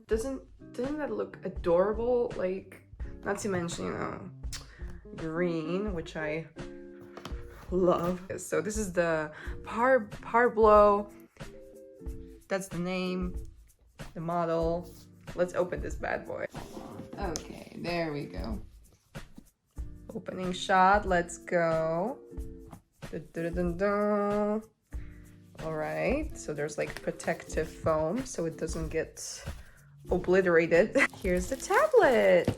Doesn't that look adorable? Like, not to mention, you know, green, which I love. So this is the Parblo. That's the name, the model. Let's open this bad boy. Okay, there we go. Opening shot, let's go. All right, so there's like protective foam so it doesn't get obliterated. Here's the tablet.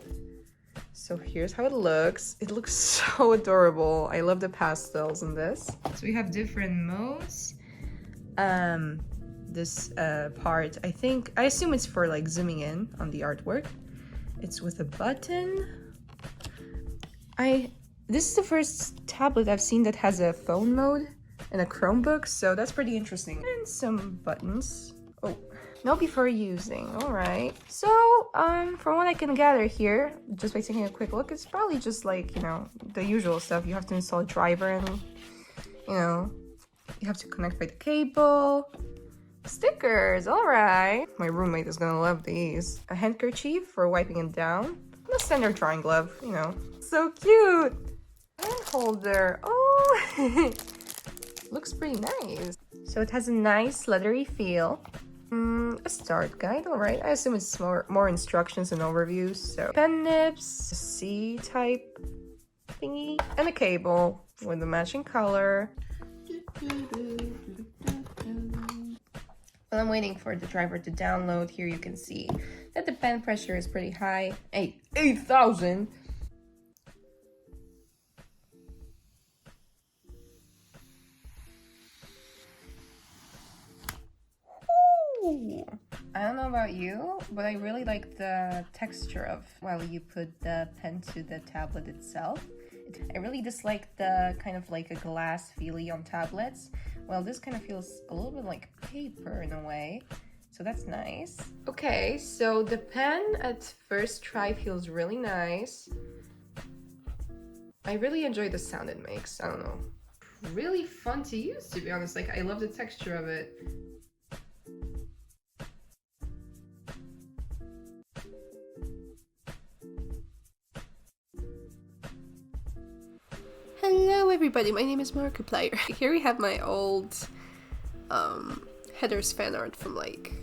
So here's how it looks. It looks so adorable. I love the pastels in this. So we have different modes. This part, I assume it's for like zooming in on the artwork. It's with a button. This is the first tablet I've seen that has a phone mode and a Chromebook, so that's pretty interesting. And some buttons. Oh, no before using. All right. So, from what I can gather here, just by taking a quick look, it's probably just like, you know, the usual stuff. You have to install a driver and, you know, you have to connect by the cable. Stickers, all right. My roommate is gonna love these. A handkerchief for wiping it down. And a standard drawing glove, you know. So cute. Pen holder. Oh, looks pretty nice. So it has a nice leathery feel. A start guide, all right. I assume it's more instructions and overviews. So pen nips, a C-type thingy, and a cable with the matching color. While I'm waiting for the driver to download, here you can see that the pen pressure is pretty high. 8,000. I don't know about you, but I really like the texture of while you put the pen to the tablet itself. I really dislike the kind of like a glass feely on tablets. Well, this kind of feels a little bit like paper in a way, so that's nice. Okay, so the pen at first try feels really nice. I really enjoy the sound it makes. I don't know. Really fun to use, to be honest. Like, I love the texture of it. Hello everybody, my name is Markiplier. Here we have my old headers fan art from like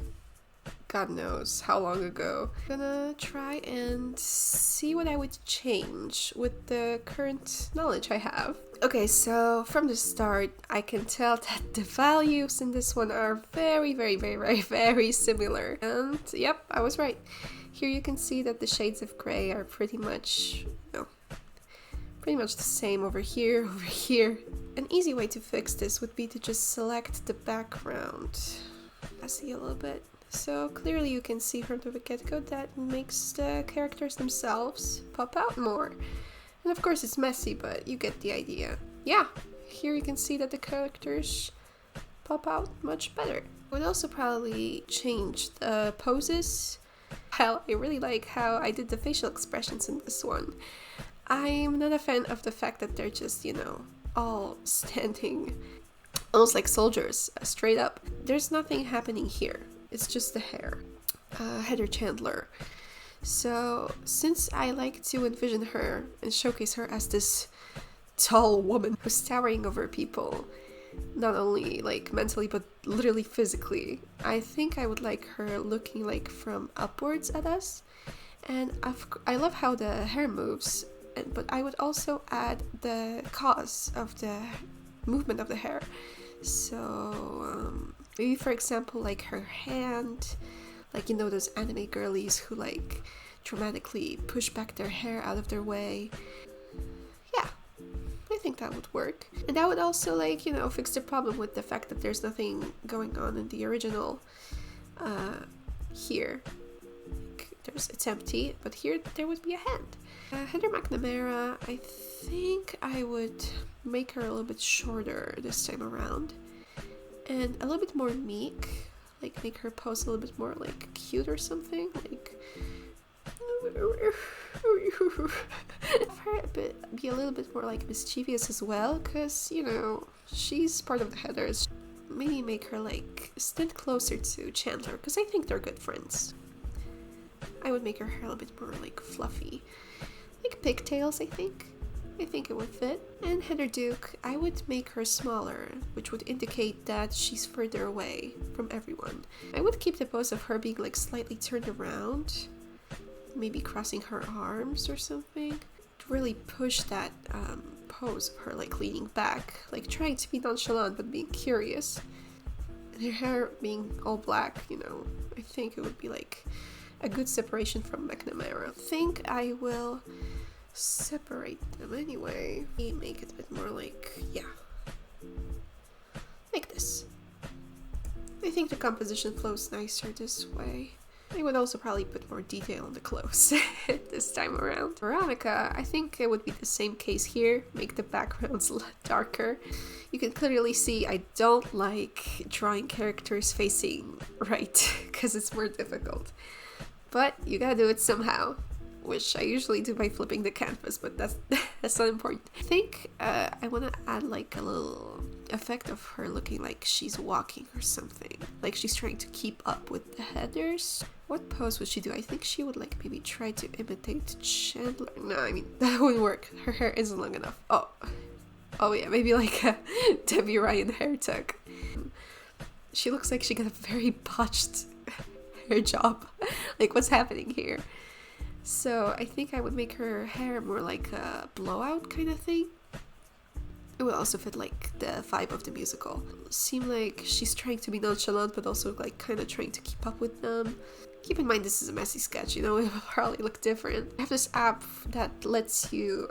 God knows how long ago. I'm gonna try and see what I would change with the current knowledge I have. Okay, so from the start I can tell that the values in this one are very similar. And yep, I was right. Here you can see that the shades of gray are pretty much the same over here. An easy way to fix this would be to just select the background. I see a little bit. So clearly you can see from the get-go that makes the characters themselves pop out more. And of course it's messy, but you get the idea. Yeah, here you can see that the characters pop out much better. I would also probably change the poses. Hell, I really like how I did the facial expressions in this one. I'm not a fan of the fact that they're just, you know, all standing almost like soldiers, straight up. There's nothing happening here. It's just the hair. Heather Chandler. So, since I like to envision her and showcase her as this tall woman who's towering over people, not only like mentally but literally physically, I think I would like her looking like from upwards at us. And I love how the hair moves. But I would also add the cause of the movement of the hair. So maybe for example like her hand, like you know those anime girlies who like dramatically push back their hair out of their way. Yeah, I think that would work. And that would also like, you know, fix the problem with the fact that there's nothing going on in the original here. It's empty, but here there would be a hand. Heather McNamara, I think I would make her a little bit shorter this time around. And a little bit more meek. Like make her pose a little bit more like cute or something. Like have her be a little bit more like mischievous as well. Because, you know, she's part of the headers. maybe make her like stand closer to Chandler, because I think they're good friends. I would make her hair a little bit more like fluffy, like pigtails. I think it would fit. And Heather Duke, I would make her smaller, which would indicate that she's further away from everyone. I would keep the pose of her being like slightly turned around, maybe crossing her arms or something, to really push that pose of her like leaning back, like trying to be nonchalant but being curious. And her hair being all black, you know, I think it would be like a good separation from McNamara. I think I will separate them anyway. Make it a bit more like, yeah, like this. I think the composition flows nicer this way. I would also probably put more detail on the clothes this time around. Veronica, I think it would be the same case here. Make the backgrounds a lot darker. You can clearly see I don't like drawing characters facing right, because it's more difficult. But you gotta do it somehow, which I usually do by flipping the canvas, but that's not important. I think I want to add like a little effect of her looking like she's walking or something, like she's trying to keep up with the headers. What pose would she do? I think she would like maybe try to imitate Chandler. No, I mean that wouldn't work. Her hair isn't long enough. Oh yeah, maybe like a Debbie Ryan hair tuck. She looks like she got a very botched hair job. Like, what's happening here? So I think I would make her hair more like a blowout kind of thing. It would also fit like the vibe of the musical. Seem like she's trying to be nonchalant but also like kind of trying to keep up with them. Keep in mind this is a messy sketch, you know, it will probably look different. I have this app that lets you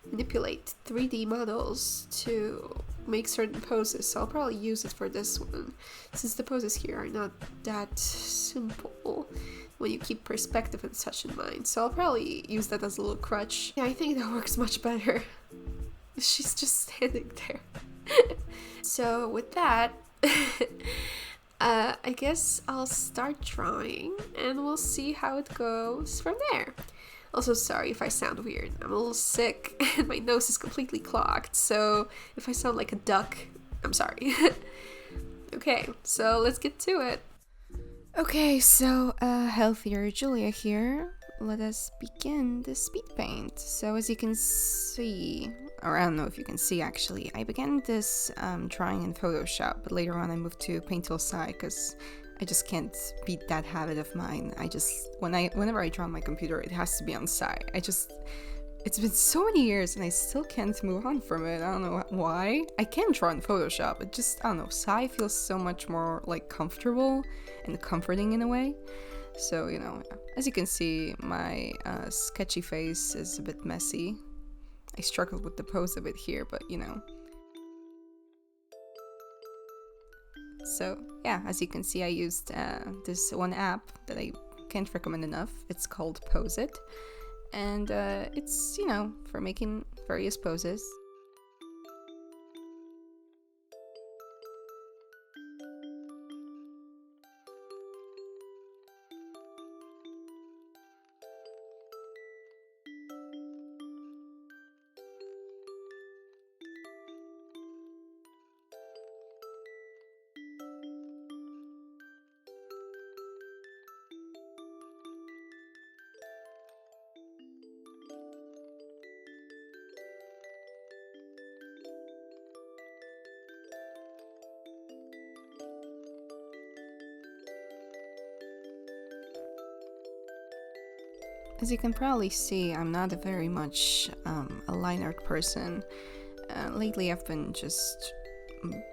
manipulate 3D models to make certain poses, so I'll probably use it for this one, since the poses here are not that simple when you keep perspective and such in mind. So I'll probably use that as a little crutch. Yeah, I think that works much better. She's just standing there. So with that, I guess I'll start drawing and we'll see how it goes from there. Also, sorry if I sound weird. I'm a little sick and my nose is completely clogged, so if I sound like a duck, I'm sorry. Okay, so let's get to it. Okay, so healthier Julia here. Let us begin the speed paint. So as you can see, or I don't know if you can see actually, I began this drawing in Photoshop, but later on I moved to Paint Tool Side because I just can't beat that habit of mine. Whenever I draw on my computer, it has to be on side. It's been so many years and I still can't move on from it. I don't know why. I can draw in Photoshop, but just, I don't know, side feels so much more like comfortable and comforting in a way. So, you know, as you can see, my sketchy face is a bit messy. I struggled with the pose a bit here, but you know. So yeah, as you can see, I used this one app that I can't recommend enough. It's called Pose It, and it's, you know, for making various poses. As you can probably see, I'm not a very much a line art person. Lately I've been just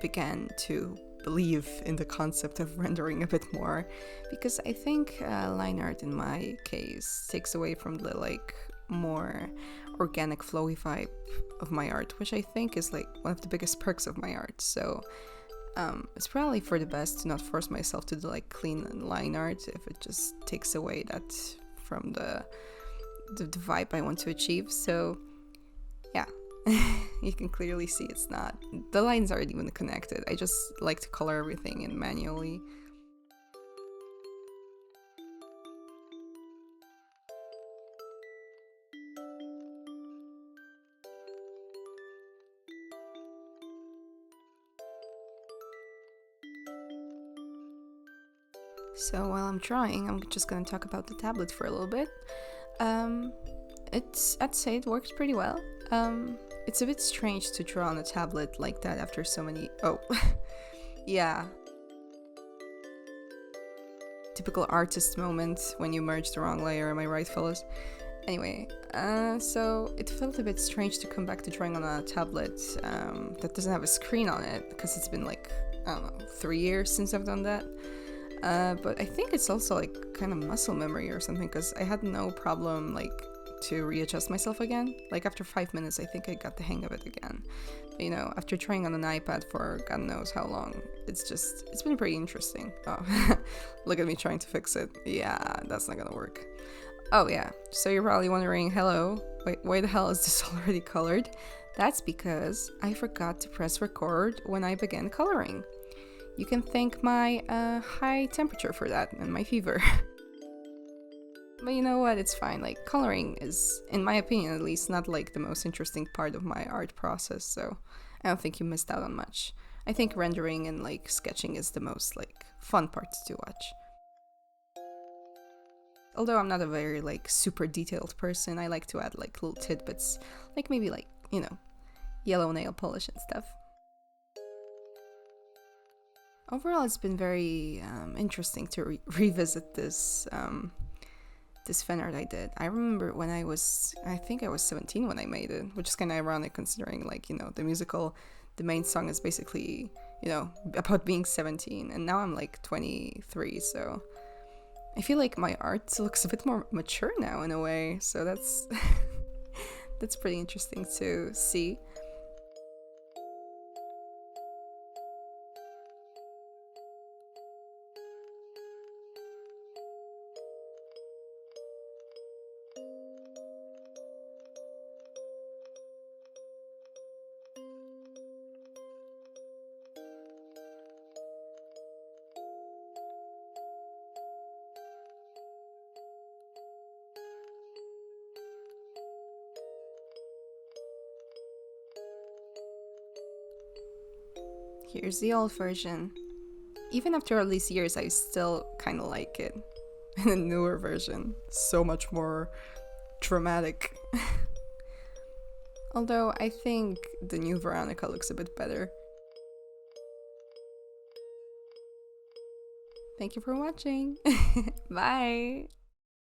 began to believe in the concept of rendering a bit more, because I think line art in my case takes away from the like more organic flowy vibe of my art, which I think is like one of the biggest perks of my art. So it's probably for the best to not force myself to do like clean line art if it just takes away that from the vibe I want to achieve. So yeah, you can clearly see it's not, the lines aren't even connected. I just like to color everything in manually. So while I'm drawing, I'm just gonna talk about the tablet for a little bit. I'd say it works pretty well. It's a bit strange to draw on a tablet like that after so many... Oh, yeah. Typical artist moment when you merge the wrong layer, am I right, fellas? Anyway, so it felt a bit strange to come back to drawing on a tablet that doesn't have a screen on it, because it's been like, I don't know, 3 years since I've done that. But I think it's also like kind of muscle memory or something, because I had no problem like to readjust myself again. Like after 5 minutes, I think I got the hang of it again. But, you know, after trying on an iPad for God knows how long, it's been pretty interesting. Oh, look at me trying to fix it. Yeah, that's not gonna work. Oh yeah, so you're probably wondering, hello, wait, why the hell is this already colored? That's because I forgot to press record when I began coloring. You can thank my high temperature for that and my fever. But you know what, it's fine. Like, coloring is, in my opinion at least, not like the most interesting part of my art process, so I don't think you missed out on much. I think rendering and like sketching is the most like fun parts to watch. Although I'm not a very like super detailed person, I like to add like little tidbits, like maybe like, you know, yellow nail polish and stuff. Overall, it's been very interesting to revisit this this fan art I did. I remember when I think I was 17 when I made it, which is kind of ironic considering, like, you know, the musical, the main song is basically, you know, about being 17, and now I'm like 23, so I feel like my art looks a bit more mature now in a way, so that's that's pretty interesting to see. Here's the old version. Even after all these years, I still kind of like it. And the newer version, so much more dramatic. Although I think the new Veronica looks a bit better. Thank you for watching. Bye!